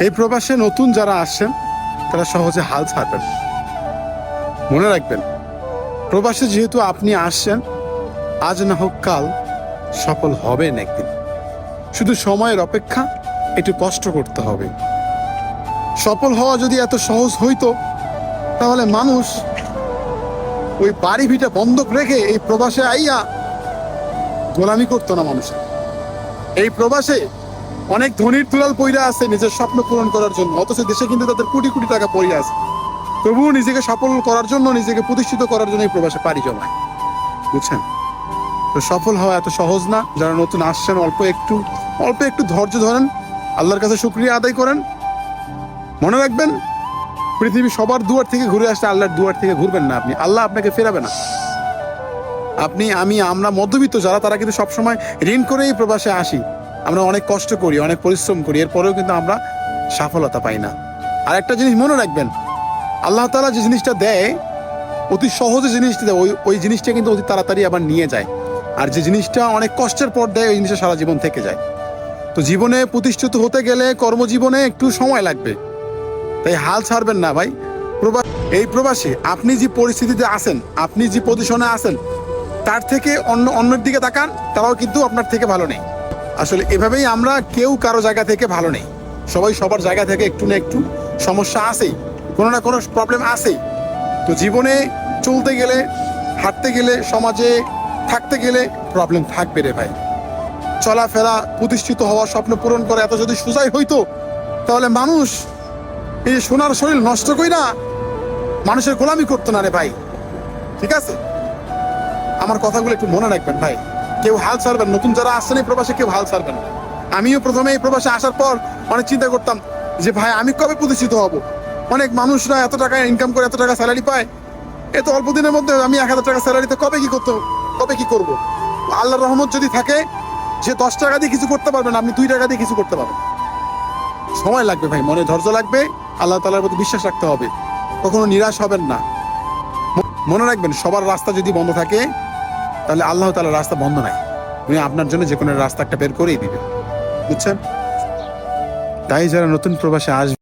এই প্রবাসে নতুন যারা আসছেন তারা সহজে হাল ছাড়বেন। মনে রাখবেন, প্রবাসে যেহেতু আপনি আসছেন, আজ না হোক কাল সফল হবেন একদিন। শুধু সময়ের অপেক্ষা, একটু কষ্ট করতে হবে। সফল হওয়া যদি এত সহজ হইতো, তাহলে মানুষ ওই বাড়ি ভিটা বন্ধক রেখে এই প্রবাসে আইয়া গোলামি করতো না মানুষের। এই প্রবাসে অনেক ধনীর দুলাল পইরা আছে নিজের স্বপ্ন পূরণ করার জন্য, অথচ দেশে কিন্তু তাদের কোটি কোটি টাকা পইরা আছে, তবুও নিজেকে সফল করার জন্য, নিজেকে প্রতিষ্ঠিত করার জন্য এই প্রবাসে পাড়ি জমায়। বুঝছেন? তো সফল হওয়া এত সহজ না। যারা নতুন আসছেন, অল্প একটু ধৈর্য ধরেন, আল্লাহর কাছে শুকরিয়া আদায় করেন। মনে রাখবেন, পৃথিবী সবার দুয়ার থেকে ঘুরে আসলে আল্লাহর দুয়ার থেকে ঘুরবেন না আপনি, আল্লাহ আপনাকে ফেরাবে না। আপনি, আমি, আমরা মধ্যবিত্ত যারা, তারা কিন্তু সবসময় ঋণ করেই প্রবাসে আসি। আমরা অনেক কষ্ট করি, অনেক পরিশ্রম করি, এরপরেও কিন্তু আমরা সফলতা পাই না। আর একটা জিনিস মনে রাখবেন, আল্লাহ তাআলা যে জিনিসটা দেয়, অতি সহজে জিনিসটা দেয়, ওই জিনিসটা কিন্তু অতি তাড়াতাড়ি আবার নিয়ে যায়। আর যে জিনিসটা অনেক কষ্টের পর দেয়, ওই জিনিসটা সারা জীবন থেকে যায়। তো জীবনে প্রতিষ্ঠিত হতে গেলে কর্মজীবনে একটু সময় লাগবে, তাই হাল ছাড়বেন না ভাই। এই প্রবাসে আপনি যে পরিস্থিতিতে আছেন, আপনি যে পজিশনে আছেন, তার থেকে অন্যের দিকে তাকান, তারাও কিন্তু আপনার থেকে ভালো নেই। আসলে এভাবেই আমরা কেউ কারো জায়গা থেকে ভালো নেই। সবাই সবার জায়গা থেকে একটু না একটু সমস্যা আছেই, কোনো না কোনো প্রবলেম আছেই। তো জীবনে চলতে গেলে, হাঁটতে গেলে, সমাজে থাকতে গেলে প্রবলেম থাকবে রে ভাই। চলাফেরা, প্রতিষ্ঠিত হওয়া, স্বপ্ন পূরণ করা এত যদি সোজাই হইতো, তাহলে মানুষ এই সোনার শরীর নষ্ট কইরা মানুষের গোলামি করতো না রে ভাই। ঠিক আছে? আমার কথাগুলো একটু মনে রাখবেন ভাই। কেউ হাল ছাড়বেন, নতুন যারা আসছেন এই প্রবাসে কেউ হাল ছাড়বেন না। আমিও প্রথমে এই প্রবাসে আসার পর অনেক চিন্তা করতাম যে ভাই আমি কবে প্রতিষ্ঠিত হব। অনেক মানুষরা এত টাকা ইনকাম করে, এত টাকা স্যালারি পায়, এত অল্প দিনের মধ্যে আমি 1000 টাকা স্যালারিতে কবে কি করব। আল্লাহর রহমত যদি থাকে, যে 10 টাকা দিয়ে কিছু করতে পারবেন, আপনি 2 টাকা দিয়ে কিছু করতে পারবেন। সময় লাগবে ভাই, মনে ধৈর্য লাগবে, আল্লাহ তাআলার প্রতি বিশ্বাস রাখতে হবে, কখনো নিরাশ হবেন না। মনে রাখবেন, সবার রাস্তা যদি বন্ধ থাকে, তাহলে আল্লাহ তাআলার রাস্তা বন্ধ নাই। উনি আপনার জন্য যে কোনো রাস্তা একটা বের করেই দিবে। বুঝছেন? তাই যারা নতুন প্রবাসে আসবে